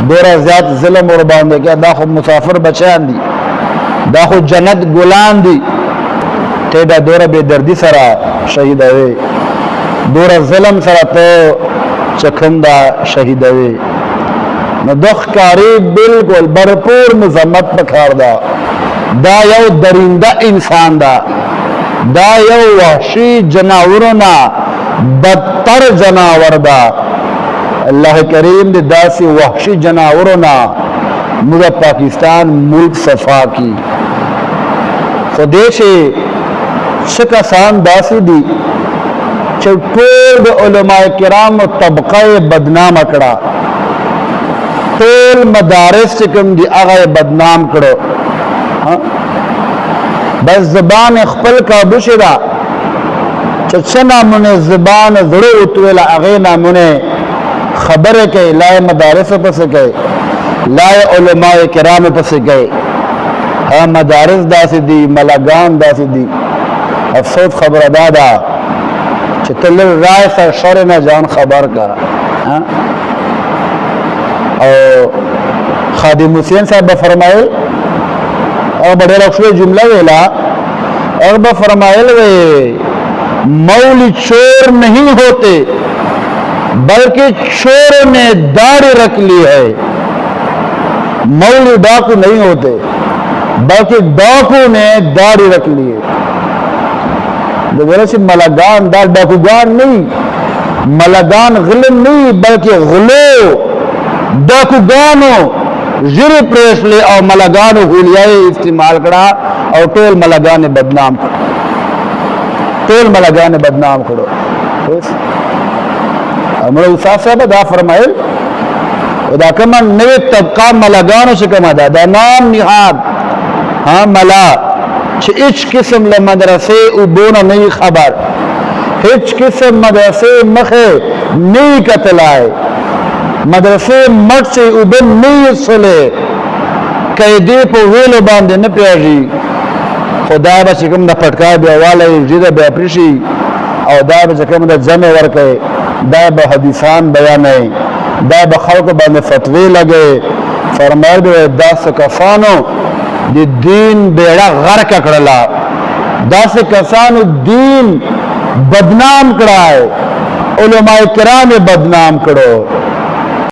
दोरा ज़्यादा ज़ुल्म और बांधे क्या दाखो मुसाफिर बचान दी दाखो जन्नत गुलान दी तेदा दोरा बेदर्दी सरा शहीद हुए दोरा ज़ुल्म सरा तो चखंदा शहीद हुए न दुख कारी बिल्कुल भरपूर मजम्मत पखार दा यौ दरिंदा इंसान दा यौ वहशी जनावरों ना बदतर जनावर दा अल्लाह करीम ने दासी वहशी जनावरों ना मुझे पाकिस्तान मुल्क सफा की स्वदेश शिकासान दासी दी चौटोल उलमाए किराम तबका बदनाम अकड़ा तोल मदारिस चिकम दी आगा बदनाम करो बस ज़बान खपल काबू शिदा चचना मुने ज़बान ज़रो उतवेला आगे ना मुने खबर के लाए मदारिस पस गए लाए उलमाए किराम पस गए हाँ मदारिस दासी दी मलागान दासी दी अफसोस खबर दादा चितल राय सा शर न जान खबर का हाँ और खादिम हुसैन साहब फरमाए और बड़े लक्ष्य जुमला वेला और फरमायल वे मौली चोर नहीं होते बल्कि चोरों ने दाढ़ी रख ली है। मौली डाकू नहीं होते बल्कि डाकू ने दाढ़ी रख ली है। से मलागान दार डाकूगान नहीं मलागान गिलन नहीं बल्कि गुलो डाकूगानो जिर प्रेस ले और मलागान हुलियाए इस्तेमाल करा और टोल मलागान बदनाम करो टोल मलागान बदनाम करो हमारे उसाफ साहब दा फरमाए उदा कमन नवे तबका मलागानों से कमा दा नाम निहाद हाँ मला इच किस्म ले मदरसे उबोना नहीं खबर इच किस्म मदरसे मखे नहीं कतलाए मदरसे मठ से उबन नहीं सुले कैदे पे वेलो बांधे न प्याजी खुदा बचिकम न फटका बेवाले जिदा बेप्रिशी और दा बचिकम न जमे वर्के दा बहदीसान बयान है दा बखल्क बंद फतवे लगे फरमाए दे 10 कफानो दी दीन बेड़ा गर्क कड़ला 10 कसानो दीन बदनाम कराए उलमाए किराम बदनाम करो